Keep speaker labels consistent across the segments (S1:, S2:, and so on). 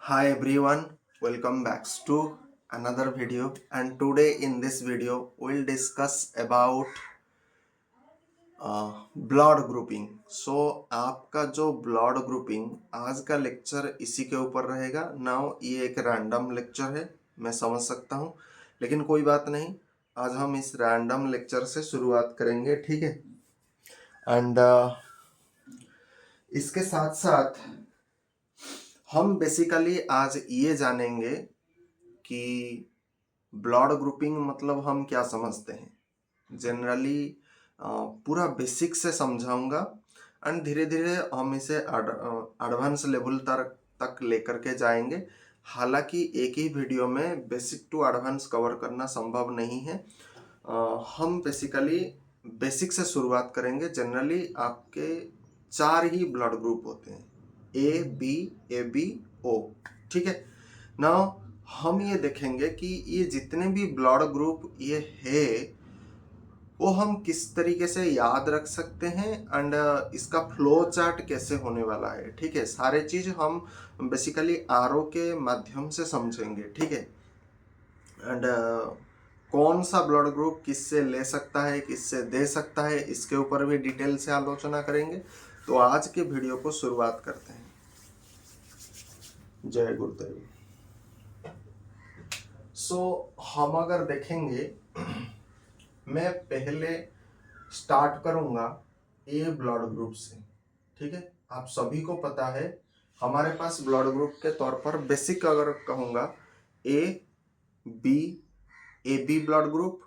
S1: Hi everyone, welcome back to another video, and today in this video we'll discuss about blood grouping. So आपका जो blood grouping आज का lecture इसी के ऊपर रहेगा। नाउ ये एक रैंडम लेक्चर है, मैं समझ सकता हूँ, लेकिन कोई बात नहीं, आज हम इस रैंडम लेक्चर से शुरुआत करेंगे, ठीक है। एंड इसके साथ साथ हम बेसिकली आज ये जानेंगे कि ब्लड ग्रुपिंग मतलब हम क्या समझते हैं। जनरली पूरा बेसिक से समझाऊंगा एंड धीरे धीरे हम इसे एडवांस लेवल तक लेकर के जाएंगे। हालांकि एक ही वीडियो में बेसिक टू एडवांस कवर करना संभव नहीं है। हम बेसिकली बेसिक से शुरुआत करेंगे। जनरली आपके 4 ही ब्लड ग्रुप होते हैं, ए बी ओ, ठीक है। नाउ हम ये देखेंगे कि ये जितने भी ब्लड ग्रुप ये है वो हम किस तरीके से याद रख सकते हैं एंड इसका फ्लो चार्ट कैसे होने वाला है, ठीक है। सारे चीज हम बेसिकली आरओ के माध्यम से समझेंगे, ठीक है। एंड कौन सा ब्लड ग्रुप किससे ले सकता है, किससे दे सकता है, इसके ऊपर भी डिटेल से आलोचना करेंगे। तो आज के वीडियो को शुरुआत करते हैं। जय गुरुदेव। सो हम अगर देखेंगे, मैं पहले स्टार्ट करूंगा ए ब्लड ग्रुप से, ठीक है। आप सभी को पता है हमारे पास ब्लड ग्रुप के तौर पर बेसिक अगर कहूंगा A B blood group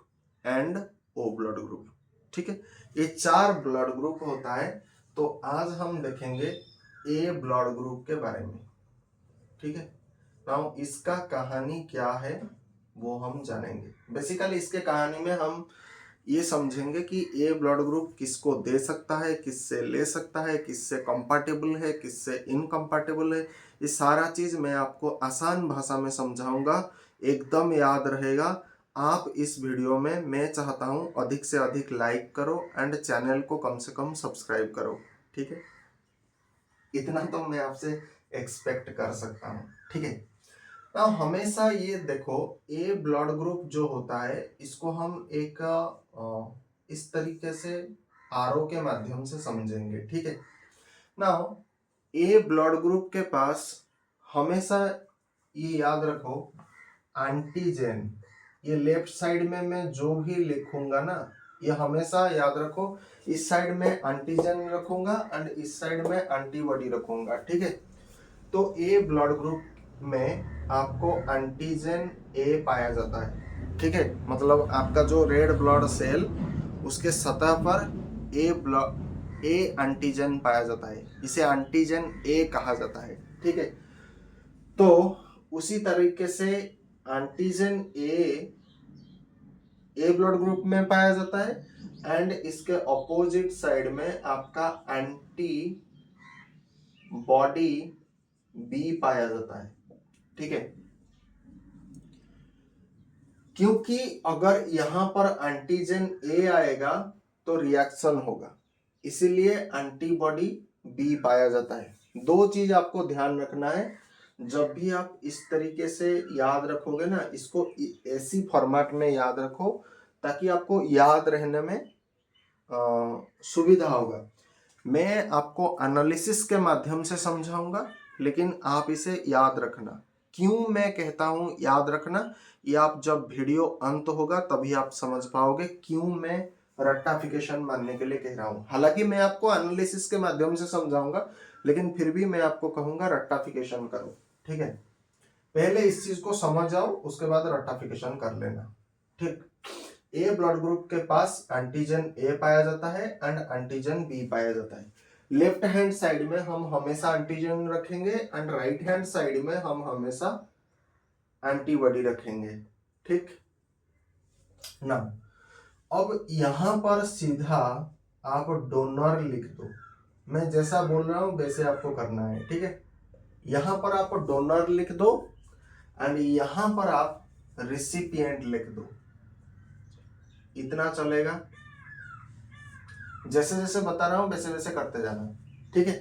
S1: and O blood group, ठीक है। ये 4 ब्लड ग्रुप होता है। तो आज हम देखेंगे ए ब्लड ग्रुप के बारे में, ठीक है। नाउ इसका कहानी क्या है वो हम जानेंगे। बेसिकली इसके कहानी में हम ये समझेंगे कि ए ब्लड ग्रुप किसको दे सकता है, किससे ले सकता है, किससे कंपैटिबल है, किससे इनकम्पैटिबल है। ये सारा चीज मैं आपको आसान भाषा में समझाऊंगा, एकदम याद रहेगा। आप इस वीडियो में मैं चाहता हूं अधिक से अधिक लाइक करो एंड चैनल को कम से कम सब्सक्राइब करो, ठीक है। इतना तो मैं आपसे एक्सपेक्ट कर सकता हूं, ठीक है। तो हमेशा ये देखो, ए ब्लड ग्रुप जो होता है इसको हम एक इस तरीके से आरओ के माध्यम से समझेंगे, ठीक है। नाउ ए ब्लड ग्रुप के पास हमेशा ये याद रखो, एंटीजन, ये लेफ्ट साइड में मैं जो भी लिखूंगा ना, ये हमेशा याद रखो, इस साइड में एंटीजन रखूंगा एंड इस साइड में एंटीबॉडी रखूंगा, ठीक है। तो ए ब्लड ग्रुप में आपको एंटीजन ए पाया जाता है, ठीक है। मतलब आपका जो रेड ब्लड सेल उसके सतह पर ए एंटीजन पाया जाता है, इसे एंटीजन ए कहा जाता है, ठीक है। तो उसी तरीके से एंटीजन ए ब्लड ग्रुप में पाया जाता है एंड इसके ऑपोजिट साइड में आपका एंटी बॉडी बी पाया जाता है, ठीक है। क्योंकि अगर यहां पर एंटीजन ए आएगा तो रिएक्शन होगा, इसीलिए एंटीबॉडी बी पाया जाता है। दो चीज आपको ध्यान रखना है, जब भी आप इस तरीके से याद रखोगे ना, इसको ऐसी फॉर्मेट में याद रखो ताकि आपको याद रहने में सुविधा होगा। मैं आपको एनालिसिस के माध्यम से समझाऊंगा, लेकिन आप इसे याद रखना। क्यों मैं कहता हूं याद रखना, ये आप जब वीडियो अंत होगा तभी आप समझ पाओगे क्यों मैं रट्टाफिकेशन मानने के लिए कह रहा हूं। हालांकि मैं आपको एनालिसिस के माध्यम से समझाऊंगा, लेकिन फिर भी मैं आपको कहूंगा रट्टाफिकेशन करो, ठीक है। पहले इस चीज को समझ आओ, उसके बाद रट्टाफिकेशन कर लेना, ठीक। ए ब्लड ग्रुप के पास एंटीजन ए पाया जाता है एंड एंटीजन बी पाया जाता है। लेफ्ट हैंड साइड में हम हमेशा एंटीजन रखेंगे एंड राइट हैंड साइड में हम हमेशा एंटीबॉडी रखेंगे, ठीक ना। अब यहां पर सीधा आप डोनर लिख दो, मैं जैसा बोल रहा हूं वैसे आपको करना है, ठीक है। यहां पर आप डोनर लिख दो एंड यहां पर आप रिसिपिएंट लिख दो, इतना चलेगा। जैसे जैसे बता रहा हूं वैसे वैसे करते जाना, ठीक है।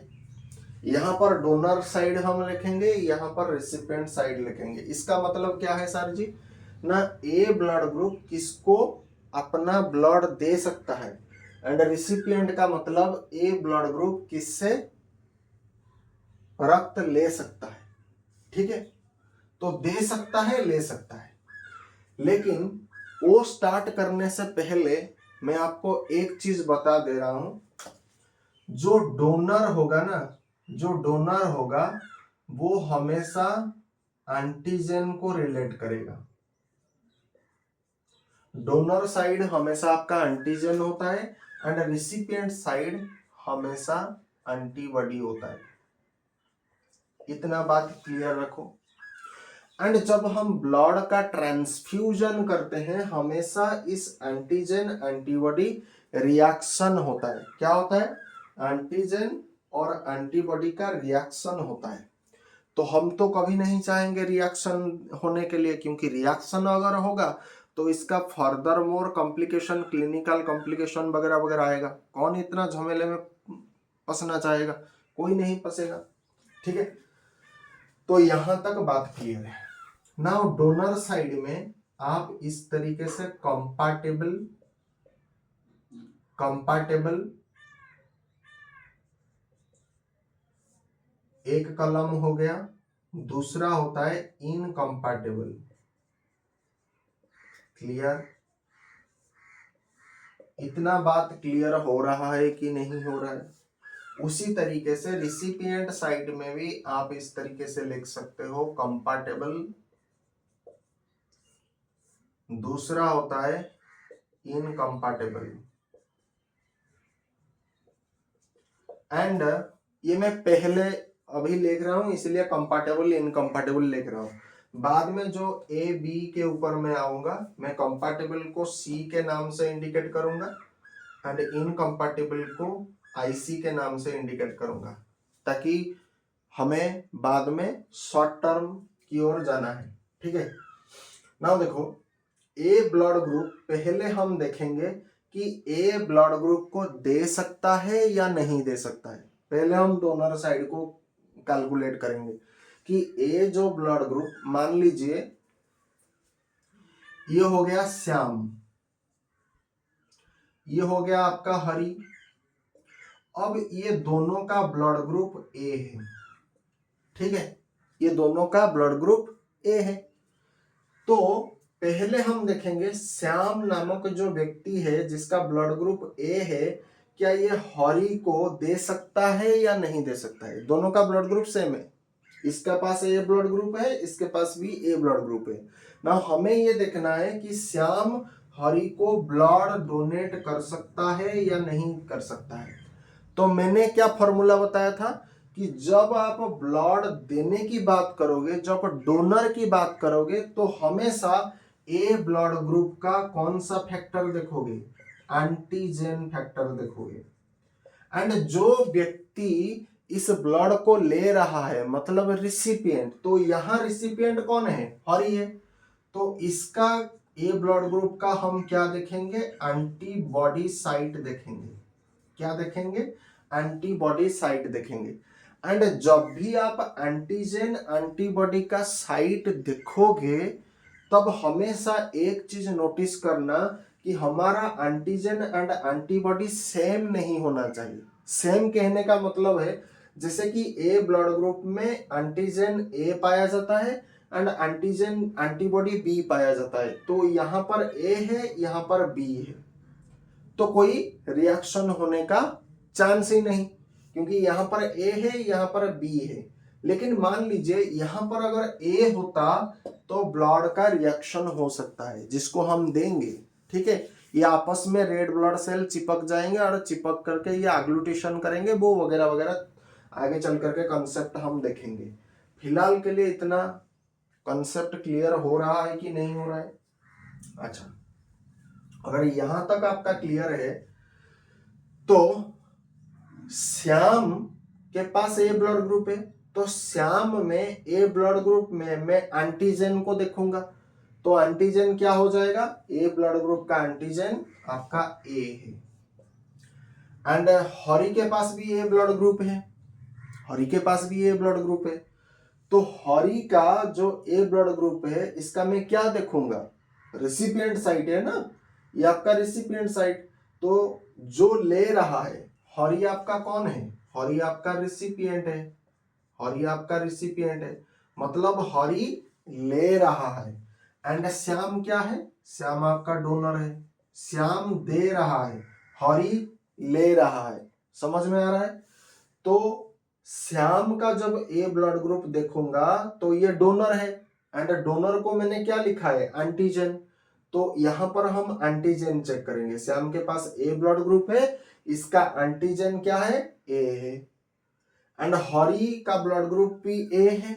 S1: यहाँ पर डोनर साइड हम लिखेंगे, यहाँ पर रिसिपिएंट साइड लिखेंगे। इसका मतलब क्या है सर जी, ना ए ब्लड ग्रुप किसको अपना ब्लड दे सकता है, एंड रिसिपिएंट का मतलब ए ब्लड ग्रुप किससे रक्त ले सकता है। ठीक है, तो दे सकता है, ले सकता है। लेकिन वो स्टार्ट करने से पहले मैं आपको एक चीज बता दे रहा हूं, जो डोनर होगा ना, जो डोनर होगा वो हमेशा एंटीजन को रिलेट करेगा। डोनर साइड हमेशा आपका एंटीजन होता है एंड रिसिपिएंट साइड हमेशा एंटीबॉडी होता है। इतना बात क्लियर रखो। एंड जब हम ब्लड का ट्रांसफ्यूजन करते हैं, हमेशा इस एंटीजन एंटीबॉडी रिएक्शन होता है। क्या होता है? एंटीजन और एंटीबॉडी का रिएक्शन होता है। तो हम तो कभी नहीं चाहेंगे रिएक्शन होने के लिए, क्योंकि रिएक्शन अगर होगा तो इसका further more complication, clinical complication वगैरह वगैरह आएगा। कौन इतना झमेले में फंसना चाहेगा? कोई नहीं फंसेगा। ठीक है, तो यहां तक बात क्लियर है। नाउ डोनर साइड में आप इस तरीके से कंपैटिबल एक कलम हो गया, दूसरा होता है इनकम्पैटिबल। क्लियर? इतना बात क्लियर हो रहा है कि नहीं हो रहा है? उसी तरीके से रिसिपिएंट साइड में भी आप इस तरीके से लिख सकते हो, कंपैटिबल, दूसरा होता है इनकम्पैटिबल। एंड ये मैं पहले अभी लिख रहा हूं, इसलिए कंपैटिबल इनकम्पैटिबल लिख रहा हूं। बाद में जो ए बी के ऊपर मैं आऊंगा, मैं कंपैटिबल को सी के नाम से इंडिकेट करूंगा एंड इनकम्पैटिबल को आईसी के नाम से इंडिकेट करूंगा, ताकि हमें बाद में शॉर्ट टर्म की ओर जाना है। ठीक है, नाउ देखो, ए ब्लड ग्रुप पहले हम देखेंगे कि ए ब्लड ग्रुप को दे सकता है या नहीं दे सकता है। पहले हम डोनर साइड को कैलकुलेट करेंगे कि ए जो ब्लड ग्रुप, मान लीजिए ये हो गया श्याम, ये हो गया आपका हरि। अब ये दोनों का ब्लड ग्रुप ए है। ठीक है, ये दोनों का ब्लड ग्रुप ए है। तो पहले हम देखेंगे श्याम नामक जो व्यक्ति है जिसका ब्लड ग्रुप ए है, क्या ये हरि को दे सकता है या नहीं दे सकता है? दोनों का ब्लड ग्रुप सेम है, इसका पास ए ब्लड ग्रुप है, इसके पास भी ए ब्लड ग्रुप है। ना हमें ये देखना है कि श्याम हरि को ब्लड डोनेट कर सकता है या नहीं कर सकता है। तो मैंने क्या फॉर्मूला बताया था कि जब आप ब्लड देने की बात करोगे, जब डोनर की बात करोगे, तो हमेशा ए ब्लड ग्रुप का कौन सा फैक्टर देखोगे? एंटीजन फैक्टर देखोगे। एंड जो व्यक्ति इस ब्लड को ले रहा है, मतलब रिसिपिएंट, तो यहां रिसिपिएंट कौन है? हरि है। तो इसका ए ब्लड ग्रुप का हम क्या देखेंगे? एंटीबॉडी साइट देखेंगे। क्या देखेंगे? एंटीबॉडी साइट देखेंगे। एंड जब भी आप एंटीजन एंटीबॉडी का साइट देखोगे, तब हमेशा एक चीज नोटिस करना कि हमारा एंटीजन एंड एंटीबॉडी सेम नहीं होना चाहिए। सेम कहने का मतलब है, जैसे कि ए ब्लड ग्रुप में एंटीजन ए पाया जाता है एंड एंटीजन एंटीबॉडी बी पाया जाता है, तो यहाँ पर ए है, यहाँ पर बी है, तो कोई रिएक्शन होने का चांस ही नहीं, क्योंकि यहाँ पर ए है, यहाँ पर बी है। लेकिन मान लीजिए यहाँ पर अगर ए होता तो ब्लड का रिएक्शन हो सकता है, जिसको हम देंगे। ठीक है, ये आपस में रेड ब्लड सेल चिपक जाएंगे और चिपक करके ये एग्लूटेशन करेंगे, वो वगैरह वगैरह आगे चल करके कंसेप्ट हम देखेंगे। फिलहाल के लिए इतना कंसेप्ट क्लियर हो रहा है कि नहीं हो रहा है? अच्छा, अगर यहां तक आपका क्लियर है तो श्याम के पास ए ब्लड ग्रुप है, तो श्याम में ए ब्लड ग्रुप में मैं एंटीजन को देखूंगा, तो एंटीजन क्या हो जाएगा? ए ब्लड ग्रुप का एंटीजन आपका ए है। एंड हरि के पास भी ए ब्लड ग्रुप है, हरी के पास भी ए ब्लड ग्रुप है। तो हरी का जो ए ब्लड ग्रुप है इसका मैं क्या देखूंगा, रिसिपिएंट साइट है ना, ये आपका रिसिपिएंट साइट। तो जो ले रहा है, हरी आपका कौन है, हरी आपका रिसिपिएंट है, हरी आपका रिसिपिएंट है, मतलब हरी ले रहा है। एंड श्याम क्या है, श्याम आपका डोनर है, श्याम दे रहा है, हरी ले रहा है। समझ में आ रहा है। तो श्याम का जब ए ब्लड ग्रुप देखूंगा तो ये डोनर है, एंड डोनर को मैंने क्या लिखा है, एंटीजन। तो यहां पर हम एंटीजन चेक करेंगे। श्याम के पास ए ब्लड ग्रुप है, इसका एंटीजन क्या है, ए है। एंड हरी का ब्लड ग्रुप भी ए है।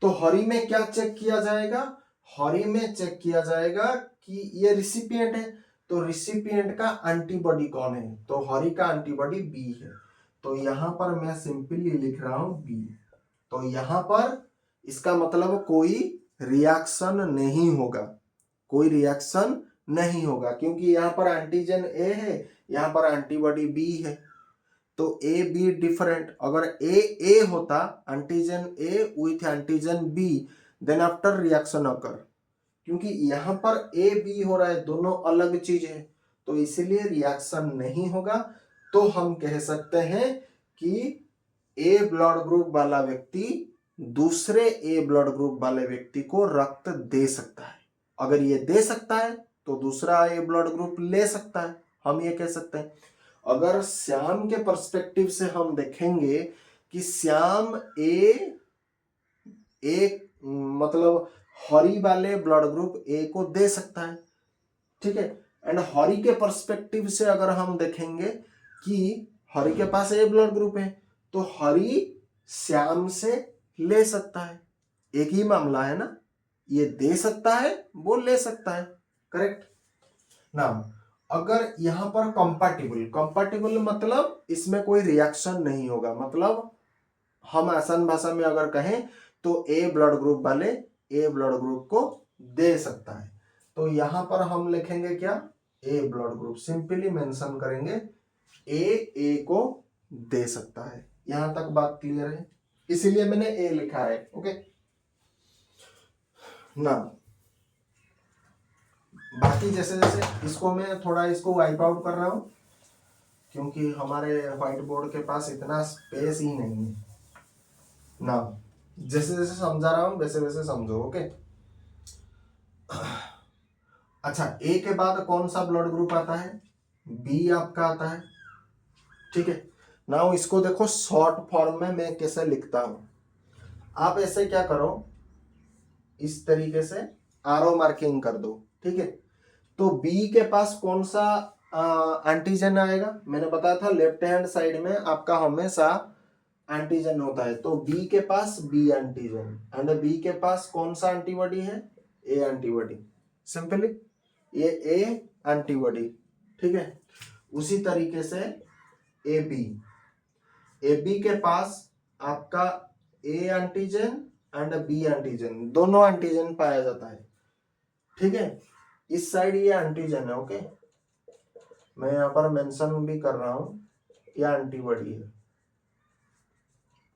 S1: तो हरी में क्या चेक किया जाएगा, हरी में चेक किया जाएगा कि ये रिसिपिएंट है, तो रिसिपिएंट का एंटीबॉडी कौन है, तो हरी का एंटीबॉडी बी है। तो यहां पर मैं सिंपली लिख रहा हूं बी। तो यहां पर इसका मतलब कोई रिएक्शन नहीं होगा, कोई रिएक्शन नहीं होगा, क्योंकि यहां पर एंटीजन ए है, यहां पर एंटीबॉडी बी है। तो ए बी डिफरेंट, अगर ए होता, antigen A with antigen B, then after reaction occur. क्योंकि यहां पर ए बी हो रहा है, दोनों अलग चीज है, तो इसलिए रिएक्शन नहीं होगा। तो हम कह सकते हैं कि ए ब्लड ग्रुप वाला व्यक्ति दूसरे ए ब्लड ग्रुप वाले व्यक्ति को रक्त दे सकता है। अगर ये दे सकता है तो दूसरा ए ब्लड ग्रुप ले सकता है, हम ये कह सकते हैं। अगर श्याम के पर्सपेक्टिव से हम देखेंगे कि श्याम ए मतलब हरी वाले ब्लड ग्रुप ए को दे सकता है, ठीक है। एंड हरी के पर्सपेक्टिव से अगर हम देखेंगे कि हरी के पास ए ब्लड ग्रुप है, तो हरी श्याम से ले सकता है, एक ही मामला है ना, ये दे सकता है, वो ले सकता है, करेक्ट ना। अगर यहां पर कंपैटिबल मतलब इसमें कोई रिएक्शन नहीं होगा, मतलब हम आसान भाषा में अगर कहें तो ए ब्लड ग्रुप वाले ए ब्लड ग्रुप को दे सकता है। तो यहां पर हम लिखेंगे क्या, ए ब्लड ग्रुप, सिंपली मेंशन करेंगे ए को दे सकता है। यहां तक बात क्लियर है, इसीलिए मैंने ए लिखा है, ओके ना। बाकी जैसे जैसे इसको मैं थोड़ा इसको वाइप आउट कर रहा हूं, क्योंकि हमारे व्हाइट बोर्ड के पास इतना स्पेस ही नहीं है ना। जैसे जैसे समझा रहा हूं वैसे वैसे समझो, ओके। अच्छा, ए के बाद कौन सा ब्लड ग्रुप आता है, बी आपका आता है, ठीक है ना। इसको देखो शॉर्ट फॉर्म में मैं कैसे लिखता हूं। आप ऐसे क्या करो, इस तरीके से आरो मार्किंग कर दो, ठीक है। तो बी के पास कौन सा एंटीजन आएगा, मैंने बताया था लेफ्ट हैंड साइड में आपका हमेशा एंटीजन होता है। तो बी के पास बी एंटीजन, एंड बी के पास कौन सा एंटीबॉडी है, ए एंटीबॉडी, सिंपली ये ए एंटीबॉडी, ठीक है। उसी तरीके से ए बी के पास आपका A antigen and B antigen, दोनों एंटीजन पाया जाता है, ठीक है। इस साइड ये एंटीजन है, ओके, मैं यहां पर मेंशन भी कर रहा हूं, ये एंटीबॉडी है,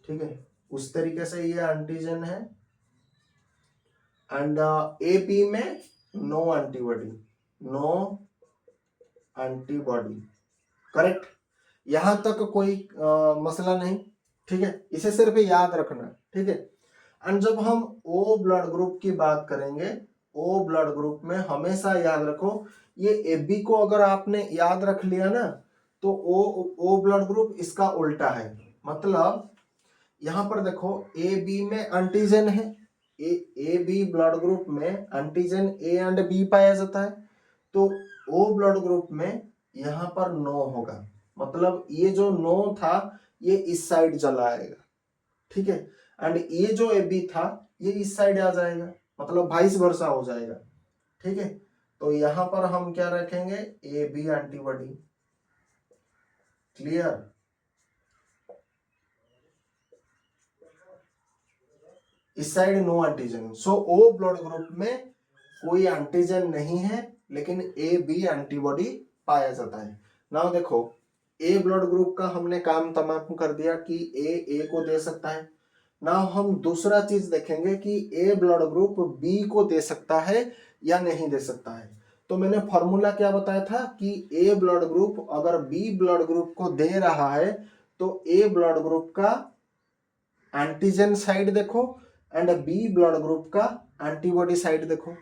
S1: ठीक है। उस तरीके से ये एंटीजन है, एंड ए बी में नो एंटीबॉडी, करेक्ट। यहां तक कोई मसला नहीं, ठीक है, इसे सिर्फ याद रखना, ठीक है। एंड जब हम ओ ब्लड ग्रुप की बात करेंगे, ओ ब्लड ग्रुप में हमेशा याद रखो, ये ए बी को अगर आपने याद रख लिया ना, तो ओ ब्लड ग्रुप इसका उल्टा है। मतलब यहां पर देखो ए बी में एंटीजन है, ए बी ब्लड ग्रुप में एंटीजन ए एंड बी पाया जाता है। तो ओ ब्लड ग्रुप में यहां पर नो होगा, मतलब ये जो नो था ये इस साइड चला आएगा, ठीक है। एंड ये जो ए बी था ये इस साइड आ जाएगा, मतलब वाइस वर्सा हो जाएगा, ठीक है। तो यहां पर हम क्या रखेंगे, ए बी एंटीबॉडी, क्लियर। इस साइड नो एंटीजन, सो ओ ब्लड ग्रुप में कोई एंटीजन नहीं है, लेकिन ए बी एंटीबॉडी पाया जाता है। नाउ देखो ए ब्लड ग्रुप का हमने काम तमाम कर दिया कि ए को दे सकता है। ना हम दूसरा चीज देखेंगे कि ए ब्लड ग्रुप बी को दे सकता है या नहीं दे सकता है। तो मैंने फॉर्मूला क्या बताया था कि ए ब्लड ग्रुप अगर बी ब्लड ग्रुप को दे रहा है तो ए ब्लड ग्रुप का एंटीजन साइड देखो एंड बी ब्लड ग्रुप का एंटीबॉडी साइड देखो।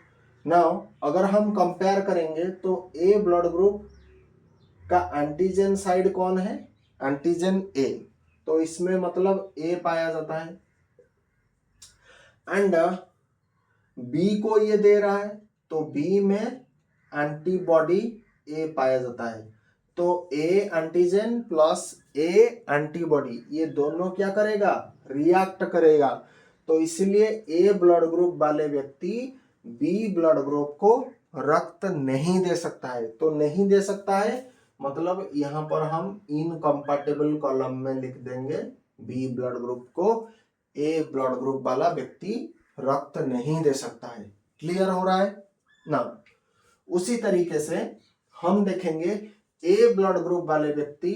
S1: नाउ अगर हम कंपेयर करेंगे तो ए ब्लड ग्रुप का एंटीजन साइड कौन है, एंटीजन ए, तो इसमें मतलब ए पाया जाता है एंड बी को ये दे रहा है तो बी में एंटीबॉडी ए पाया जाता है। तो A antigen plus A antibody ये दोनों क्या करेगा, रिएक्ट करेगा। तो इसलिए ए ब्लड ग्रुप वाले व्यक्ति बी ब्लड ग्रुप को रक्त नहीं दे सकता है। तो नहीं दे सकता है मतलब यहां पर हम इनकम्पैटिबल कॉलम में लिख देंगे बी ब्लड ग्रुप को ए ब्लड ग्रुप वाला व्यक्ति रक्त नहीं दे सकता है। क्लियर हो रहा है ना। उसी तरीके से हम देखेंगे ए ब्लड ग्रुप वाले व्यक्ति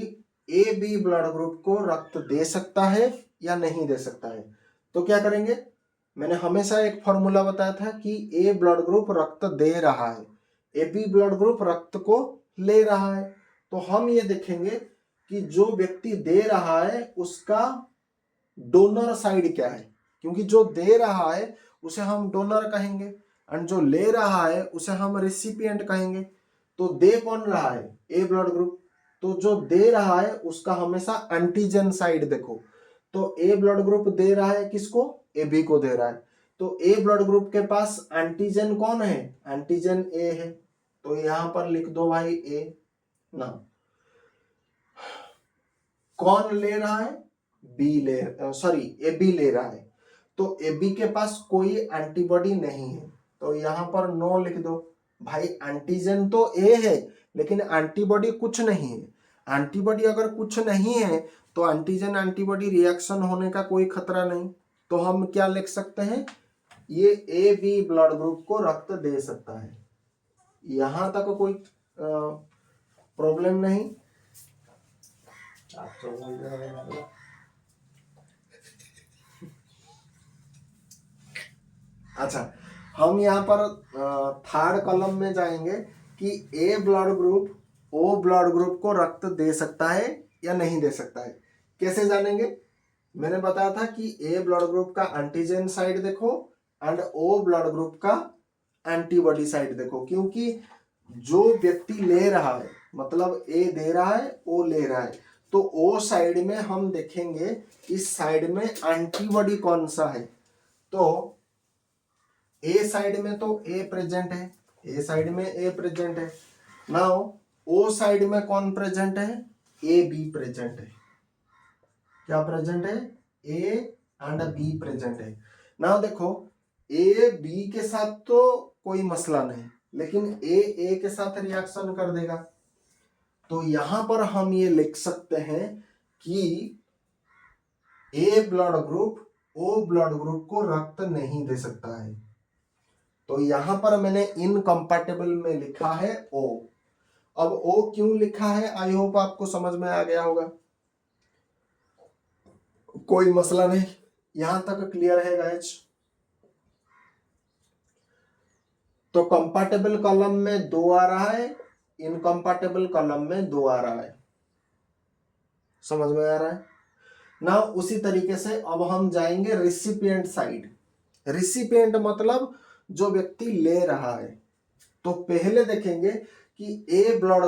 S1: ए बी ब्लड ग्रुप को रक्त दे सकता है या नहीं दे सकता है। तो क्या करेंगे, मैंने हमेशा एक फॉर्मूला बताया था कि ए ब्लड ग्रुप रक्त दे रहा है, ए बी ब्लड ग्रुप रक्त को ले रहा है। तो हम ये देखेंगे कि जो व्यक्ति दे रहा है उसका डोनर साइड क्या है, क्योंकि जो दे रहा है उसे हम डोनर कहेंगे एंड जो ले रहा है उसे हम रिसिपिएंट कहेंगे। तो दे कौन रहा है, ए ब्लड ग्रुप, तो जो दे रहा है उसका हमेशा एंटीजन साइड देखो। तो ए ब्लड ग्रुप दे रहा है किसको, ए बी को दे रहा है। तो ए ब्लड ग्रुप के पास एंटीजन कौन है, एंटीजन ए है। तो यहां पर लिख दो भाई ए ना। कौन ले रहा है, बी ले ए बी ले रहा है। तो ए बी के पास कोई एंटीबॉडी नहीं है तो यहां पर नो लिख दो। भाई एंटीजन तो ए है लेकिन एंटीबॉडी कुछ नहीं है। एंटीबॉडी अगर कुछ नहीं है तो एंटीजन एंटीबॉडी रिएक्शन होने का कोई खतरा नहीं। तो हम क्या लिख सकते हैं, ये ए बी ब्लड ग्रुप को रक्त दे सकता है। यहां तक कोई प्रॉब्लम नहीं। अच्छा, हम यहाँ पर थर्ड कॉलम में जाएंगे कि A blood group O blood group को रक्त दे सकता है या नहीं दे सकता है। कैसे जानेंगे, मैंने बताया था कि ए ब्लड ग्रुप का एंटीजन साइड देखो एंड ओ ब्लड ग्रुप का एंटीबॉडी साइड देखो। क्योंकि जो व्यक्ति ले रहा है मतलब ए दे रहा है ओ ले रहा है, तो ओ साइड में हम देखेंगे इस साइड में एंटीबॉडी कौन सा है। तो ए साइड में तो ए प्रेजेंट है, ए साइड में ए प्रेजेंट है। नाउ ओ साइड में कौन प्रेजेंट है, ए बी प्रेजेंट है। क्या प्रेजेंट है, ए एंड बी प्रेजेंट है। नाउ देखो ए बी के साथ तो कोई मसला नहीं लेकिन ए के साथ रिएक्शन कर देगा। तो यहां पर हम ये लिख सकते हैं कि A blood group O blood group को रक्त नहीं दे सकता है। तो यहां पर मैंने इनकम्पैटिबल में लिखा है ओ। अब ओ क्यों लिखा है, आई होप आपको समझ में आ गया होगा, कोई मसला नहीं, यहां तक क्लियर है गाइस। तो कंपैटिबल कॉलम में 2 आ रहा है, इनकम्पैटिबल कॉलम में 2 आ रहा है। समझ में आ रहा है ना। उसी तरीके से अब हम जाएंगे रिसिपिएंट साइड। रिसिपिएंट मतलब जो व्यक्ति ले रहा है। तो पहले देखेंगे कि ए ब्लड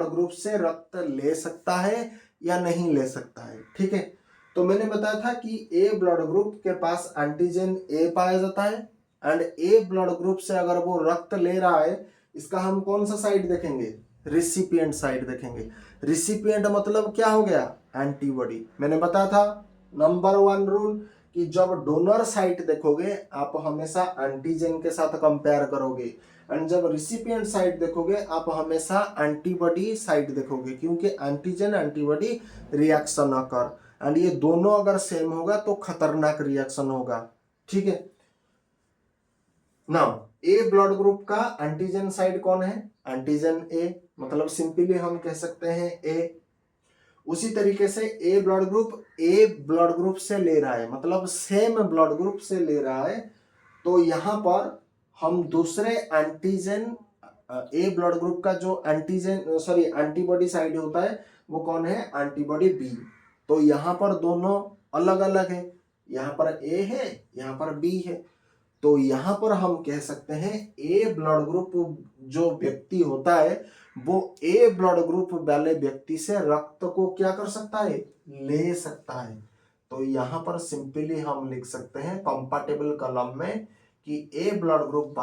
S1: ग्रुप से रक्त ले सकता है या नहीं ले सकता है। ठीक है, तो मैंने बताया था कि ए ब्लड ग्रुप के पास एंटीजन ए पाया जाता है एंड ए ब्लड ग्रुप से अगर वो रक्त ले रहा है इसका हम कौन सा साइड देखेंगे, रिसिपिएंट साइड देखेंगे। रिसिपिएंट मतलब क्या हो गया, एंटीबॉडी। मैंने बताया था नंबर 1 रूल कि जब डोनर साइट देखोगे आप हमेशा एंटीजन के साथ कंपेयर करोगे एंड जब रिसिपिएंट साइट देखोगे आप हमेशा एंटीबॉडी साइट देखोगे, क्योंकि antigen antibody reaction occur and ये दोनों अगर सेम होगा तो खतरनाक रिएक्शन होगा। ठीक है, नाउ ए ब्लड ग्रुप का एंटीजन साइड कौन है, एंटीजन ए। मतलब सिंपली हम कह सकते हैं ए। उसी तरीके से ए ब्लड ग्रुप से ले रहा है, मतलब सेम ब्लड ग्रुप से ले रहा है, तो यहां पर हम दूसरे एंटीजन ए ब्लड ग्रुप का जो एंटीबॉडी साइड होता है वो कौन है, एंटीबॉडी बी। तो यहां पर दोनों अलग अलग है, यहां पर ए है, यहां पर बी है। तो यहां पर हम कह सकते हैं ए ब्लड ग्रुप जो व्यक्ति होता है वो ए ब्लड ग्रुप वाले व्यक्ति से रक्त को क्या कर सकता है, ले सकता है। तो यहां पर सिंपली हम लिख सकते हैं कंपैटिबल कॉलम में कि ए ब्लड ग्रुप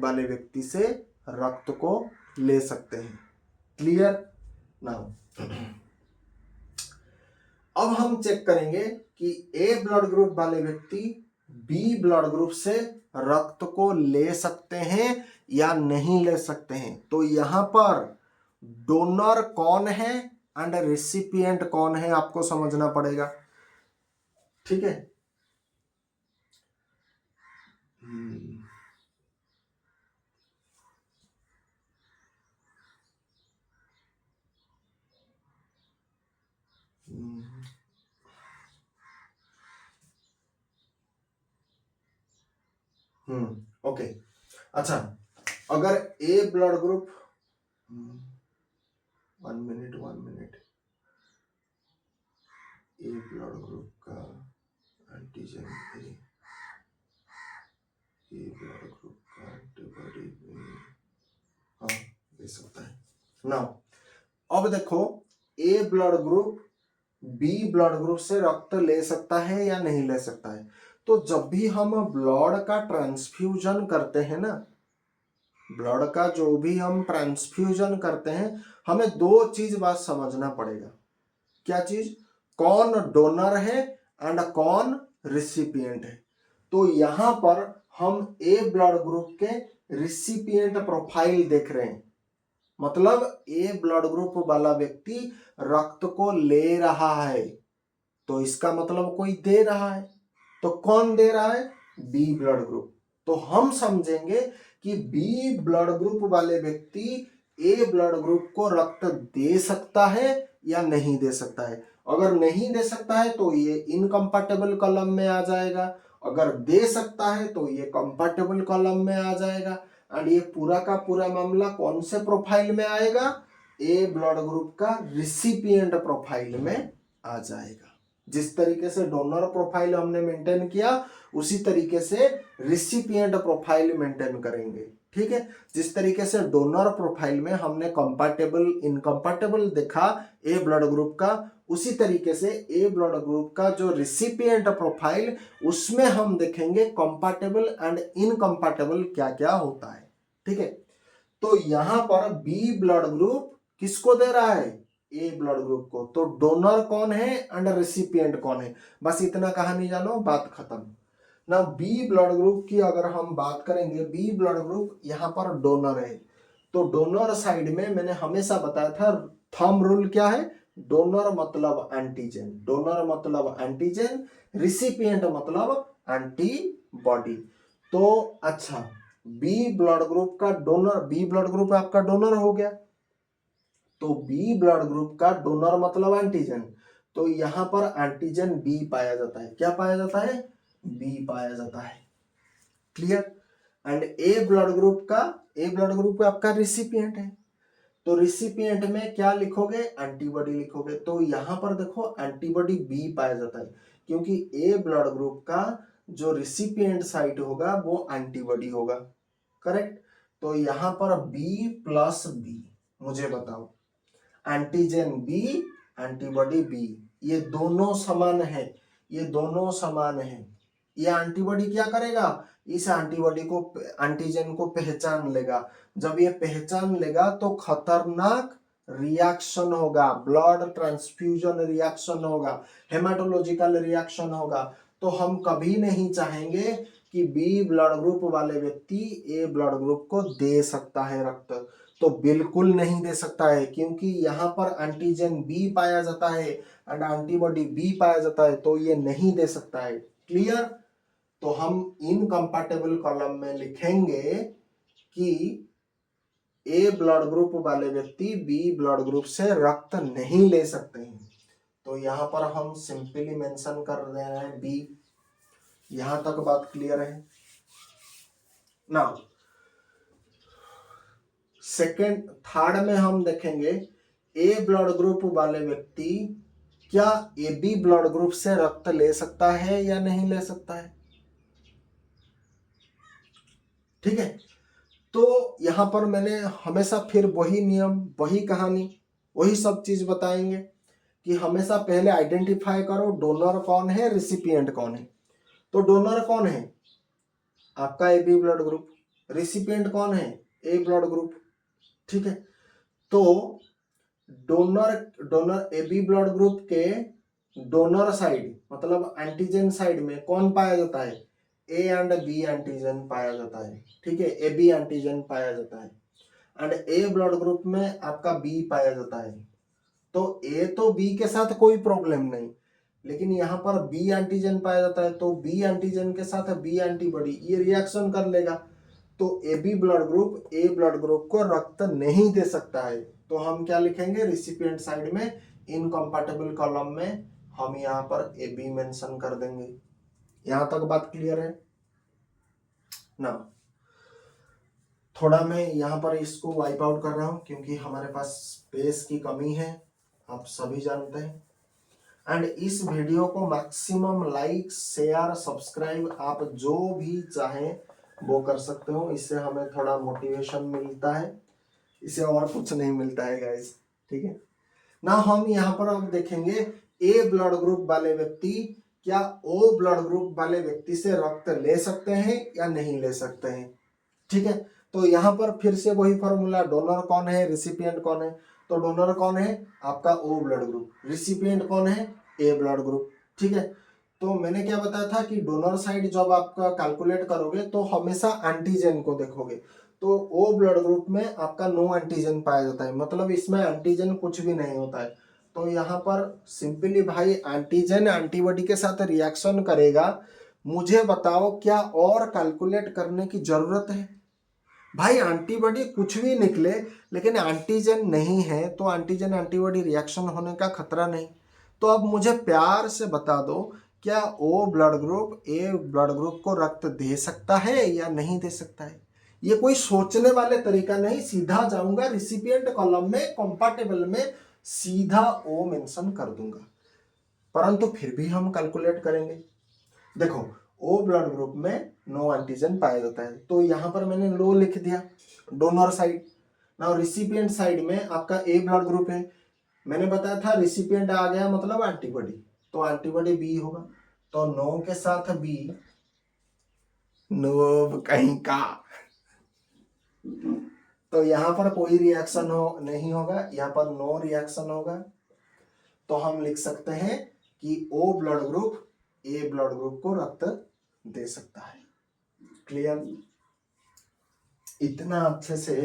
S1: वाले व्यक्ति से रक्त को ले सकते हैं। क्लियर नाउ अब हम चेक करेंगे कि ए ब्लड ग्रुप वाले व्यक्ति बी ब्लड ग्रुप से रक्त को ले सकते हैं या नहीं ले सकते हैं। तो यहां पर डोनर कौन है एंड रिसिपिएंट कौन है आपको समझना पड़ेगा, ठीक है। ओके अच्छा, अगर A blood group 1 minute A blood group का एंटीजन ए ब्लड ग्रुप का एंटीबॉडी हाँ दे सकता है। नाउ अब देखो A blood group B blood group से रक्त ले सकता है या नहीं ले सकता है। तो जब भी हम ब्लड का ट्रांसफ्यूजन करते हैं ना, ब्लड का जो भी हम ट्रांसफ्यूजन करते हैं, हमें दो चीज बात समझना पड़ेगा। क्या चीज, कौन डोनर है एंड कौन रिसिपिएंट है। तो यहां पर हम ए ब्लड ग्रुप के रिसिपिएंट प्रोफाइल देख रहे हैं, मतलब ए ब्लड ग्रुप वाला व्यक्ति रक्त को ले रहा है, तो इसका मतलब कोई दे रहा है। तो कौन दे रहा है, बी ब्लड ग्रुप। तो हम समझेंगे कि बी ब्लड ग्रुप वाले व्यक्ति ए ब्लड ग्रुप को रक्त दे सकता है या नहीं दे सकता है। अगर नहीं दे सकता है तो ये इनकम्पैटिबल कॉलम में आ जाएगा, अगर दे सकता है तो ये कंपैटिबल कॉलम में आ जाएगा। एंड ये पूरा का पूरा मामला कौन से प्रोफाइल में आएगा, ए ब्लड ग्रुप का रिसिपिएंट प्रोफाइल में आ जाएगा। जिस तरीके से डोनर प्रोफाइल हमने मेंटेन किया उसी तरीके से रिसिपिएंट प्रोफाइल मेंटेन करेंगे, ठीक है। जिस तरीके से डोनर प्रोफाइल में हमने कंपैटिबल इनकम्पैटिबल देखा ए ब्लड ग्रुप का, उसी तरीके से ए ब्लड ग्रुप का जो रिसिपिएंट प्रोफाइल उसमें हम देखेंगे कंपैटिबल एंड इनकम्पैटिबल क्या क्या होता है, ठीक है। तो यहां पर बी ब्लड ग्रुप किसको दे रहा है, ए ब्लड ग्रुप को। तो डोनर कौन है एंड रेसिपिएंट कौन है, बस इतना कहानी जानो, बात खत्म। ना बी ब्लड ग्रुप की अगर हम बात करेंगे, बी ब्लड ग्रुप यहाँ पर डोनर है। तो डोनर साइड में मैंने हमेशा बताया था थंब रूल क्या है, डोनर मतलब एंटीजन, डोनर मतलब एंटीजन, रिसिपिएंट मतलब एंटीबॉडी। तो अच्छा, बी ब्लड ग्रुप का डोनर, बी ब्लड ग्रुप आपका डोनर हो गया, तो बी ब्लड ग्रुप का डोनर मतलब एंटीजन, तो यहां पर एंटीजन बी पाया जाता है। क्या पाया जाता है, बी पाया जाता है। Clear. And A blood group आपका रिसिपिएंट है, तो रिसिपिएंट में क्या लिखोगे, एंटीबॉडी लिखोगे। तो यहां पर देखो एंटीबॉडी बी पाया जाता है, क्योंकि ए ब्लड ग्रुप का जो रिसिपिएंट साइट होगा वो एंटीबॉडी होगा, करेक्ट। तो यहां पर बी प्लस बी, मुझे बताओ, एंटीजन बी एंटीबॉडी बी, ये दोनों समान है, ये दोनों समान है। ये एंटीबॉडी क्या करेगा, इस एंटीबॉडी को, एंटीजन को पहचान लेगा। जब ये पहचान लेगा तो खतरनाक रिएक्शन होगा, ब्लड ट्रांसफ्यूजन रिएक्शन होगा, हेमाटोलॉजिकल रिएक्शन होगा। तो हम कभी नहीं चाहेंगे कि बी ब्लड ग्रुप वाले व्यक्ति ए ब्लड ग्रुप को दे सकता है रक्त, तो बिल्कुल नहीं दे सकता है, क्योंकि यहाँ पर एंटीजन बी पाया जाता है एंड एंटीबॉडी बी पाया जाता है, तो ये नहीं दे सकता है। क्लियर। तो हम इनकम्पैटिबल कॉलम में लिखेंगे कि ए ब्लड ग्रुप वाले व्यक्ति बी ब्लड ग्रुप से रक्त नहीं ले सकते हैं। तो यहां पर हम सिंपली मेंशन कर रहे हैं बी। यहां तक बात क्लियर है ना। सेकेंड थर्ड में हम देखेंगे ए ब्लड ग्रुप वाले व्यक्ति क्या ए बी ब्लड ग्रुप से रक्त ले सकता है या नहीं ले सकता है। ठीक है, तो यहां पर मैंने हमेशा फिर वही नियम, वही कहानी, वही सब चीज बताएंगे कि हमेशा पहले आइडेंटिफाई करो डोनर कौन है, रिसिपिएंट कौन है। तो डोनर कौन है, आपका A B blood group. Recipient कौन है, ए ब्लड ग्रुप। ठीक है, तो donor A B blood group के डोनर साइड मतलब एंटीजन साइड में कौन पाया जाता है, ए एंड बी एंटीजन पाया जाता है। ठीक है, ए बी एंटीजन पाया जाता है एंड ए ब्लड ग्रुप में आपका बी पाया जाता है। तो ए तो बी के साथ कोई प्रॉब्लम नहीं, लेकिन यहाँ पर बी एंटीजन पाया जाता है तो बी एंटीजन के साथ बी एंटीबॉडी ये रिएक्शन कर लेगा। तो A B blood group A blood group को रक्त नहीं दे सकता है। तो हम क्या लिखेंगे, रिसिपिएंट साइड में इनकम्पैटिबल कॉलम में हम यहाँ पर ए बी मेंशन कर देंगे। यहां तक बात क्लियर है ना। थोड़ा मैं यहाँ पर इसको वाइप आउट कर रहा हूं क्योंकि हमारे पास स्पेस की कमी है, आप सभी जानते हैं। एंड इस वीडियो को मैक्सिमम लाइक शेयर सब्सक्राइब आप जो भी चाहें वो कर सकते हो, इससे हमें थोड़ा मोटिवेशन मिलता है, इसे और कुछ नहीं मिलता है गाइस। ठीक है ना। हम यहाँ पर अब देखेंगे ए ब्लड ग्रुप वाले व्यक्ति क्या ओ ब्लड ग्रुप वाले व्यक्ति से रक्त ले सकते हैं या नहीं ले सकते हैं। ठीक है, तो यहाँ पर फिर से वही फॉर्मूला, डोनर कौन है, रिसिपिएंट कौन है। तो डोनर कौन है, आपका ओ ब्लड ग्रुप। रिसिपिएंट कौन है, ए ब्लड ग्रुप। ठीक है, तो मैंने क्या बताया था कि डोनर साइड जब आपका कैलकुलेट करोगे तो हमेशा एंटीजन को देखोगे। तो ओ ब्लड ग्रुप में आपका नो एंटीजन पाया जाता है, मतलब इसमें एंटीजन कुछ भी नहीं होता है। तो यहाँ पर सिंपली भाई एंटीजन एंटीबॉडी के साथ रिएक्शन करेगा। मुझे बताओ क्या और कैलकुलेट करने की जरूरत है। भाई एंटीबॉडी कुछ भी निकले लेकिन एंटीजन नहीं है तो एंटीजन एंटीबॉडी रिएक्शन होने का खतरा नहीं। तो अब मुझे प्यार से बता दो क्या O blood group A blood group को रक्त दे सकता है या नहीं दे सकता है। ये कोई सोचने वाले तरीका नहीं, सीधा जाऊंगा रिसिपिएंट कॉलम में कंपैटिबल में सीधा ओ मेंशन कर दूंगा। परंतु फिर भी हम कैलकुलेट करेंगे। देखो ओ ब्लड ग्रुप में नो एंटीजन पाया जाता है तो यहां पर मैंने लो लिख दिया donor side. Now recipient side में आपका ए ब्लड ग्रुप है, मैंने बताया था रिसिपिएंट आ गया मतलब एंटीबॉडी, तो एंटीबॉडी बी होगा। तो नो के साथ बी, नो कहीं का, तो यहां पर कोई रिएक्शन नहीं होगा, यहाँ पर नो रिएक्शन होगा। तो हम लिख सकते हैं कि O blood group A blood group को रक्त दे सकता है। क्लियर, इतना अच्छे से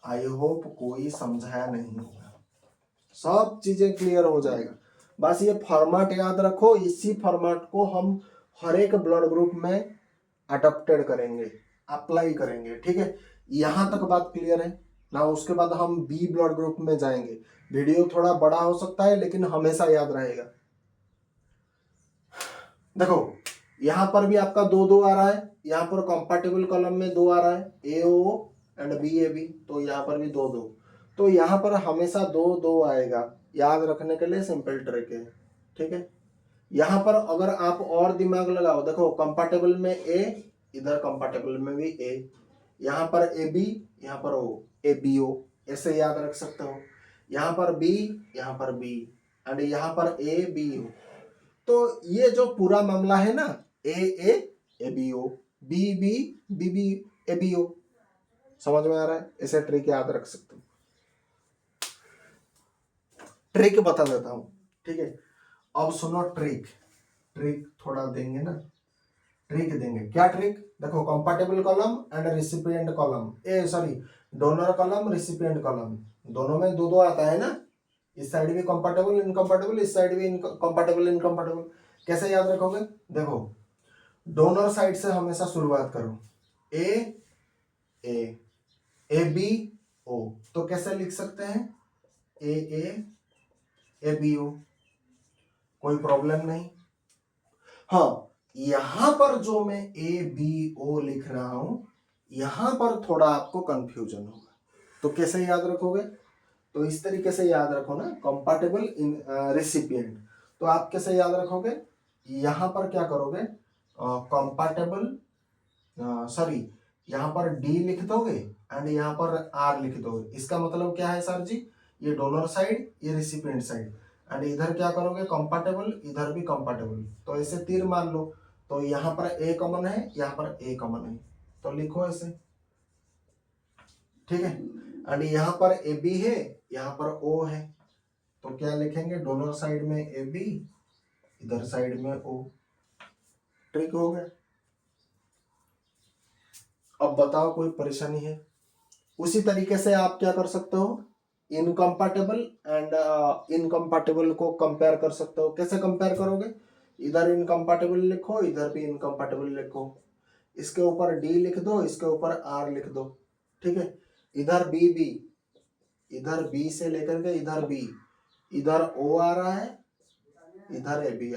S1: आई होप कोई समझाया नहीं होगा, सब चीजें क्लियर हो जाएगा। बस ये फॉर्मेट याद रखो, इसी फॉर्मेट को हम हर एक ब्लड ग्रुप में अडॉप्टेड करेंगे, अप्लाई करेंगे। ठीक है, यहां तक बात क्लियर है ना। उसके बाद हम बी ब्लड ग्रुप में जाएंगे। वीडियो थोड़ा बड़ा हो सकता है लेकिन हमेशा याद रहेगा। देखो यहां पर भी आपका दो दो आ रहा है, यहाँ पर कंपैटिबल कॉलम में दो आ रहा है, A O and B A B, तो यहाँ पर भी दो दो। तो यहाँ पर हमेशा दो दो आएगा, याद रखने के लिए सिंपल ट्रिक है। ठीक है, यहाँ पर अगर आप और दिमाग लगाओ, देखो कंपैटिबल में ए, इधर कंपैटिबल में भी ए, यहाँ पर ए बी, यहाँ पर ओ, ए बी ओ, ऐसे याद रख सकते हो। यहाँ पर बी, यहाँ पर बी एंड यहाँ पर ए बी ओ। तो ये जो पूरा मामला है ना, A A A B O, B B B B A B O, समझ में आ रहा है। ऐसे ट्रिक याद रख सकते हो। ट्रिक बता देता हूं, ठीक है। अब सुनो ट्रिक, ट्रिक थोड़ा देंगे ना, ट्रिक देंगे। क्या ट्रिक, देखो compatible column and recipient column, A sorry donor column recipient column, दोनों में दो दो आता है ना। इस साइड भी कंपैटिबल इनकम्पैटिबल, इस साइड भी कंपैटिबल इनकम्पैटिबल। कैसे याद रखोगे, देखो डोनर साइड से हमेशा शुरुआत करो, ए ए ए बी ओ, तो कैसे लिख सकते हैं, ए ए बी ओ, कोई प्रॉब्लम नहीं। हाँ, यहां पर जो मैं ए बी ओ लिख रहा हूं, यहां पर थोड़ा आपको कंफ्यूजन होगा, तो कैसे याद रखोगे, तो इस तरीके से याद रखो ना, कंपैटिबल इन रेसिपिएंट, तो आप कैसे याद रखोगे, यहां पर क्या करोगे, कंपैटिबल, सॉरी यहाँ पर डी लिख दोगे एंड यहाँ पर आर लिख दोगे। इसका मतलब क्या है सर जी, ये डोनर साइड, ये रिसिपिएंट साइड, एंड इधर क्या करोगे कंपैटिबल, इधर भी कंपैटिबल, तो ऐसे तीर मान लो, तो यहाँ पर ए कॉमन है, यहाँ पर ए कॉमन है, तो लिखो ऐसे, ठीक है। एंड यहाँ पर ए बी है, यहाँ पर ओ है, तो क्या लिखेंगे, डोनर साइड में ए बी, इधर साइड में ओ, ठीक हो गया। अब बताओ कोई परेशानी है। उसी तरीके से आप क्या कर सकते हो, इनकम्पैटिबल एंड इनकम्पैटिबल को कंपेयर कर सकते हो। कैसे कंपेयर करोगे, इधर इनकम्पैटिबल लिखो, इधर भी इनकम्पैटिबल लिखो, इसके ऊपर डी लिख दो, इसके ऊपर आर लिख दो, ठीक है। इधर बी बी, इधर बी से लेकर के इधर बी, इधर ओ आ रहा है, इधर ए बी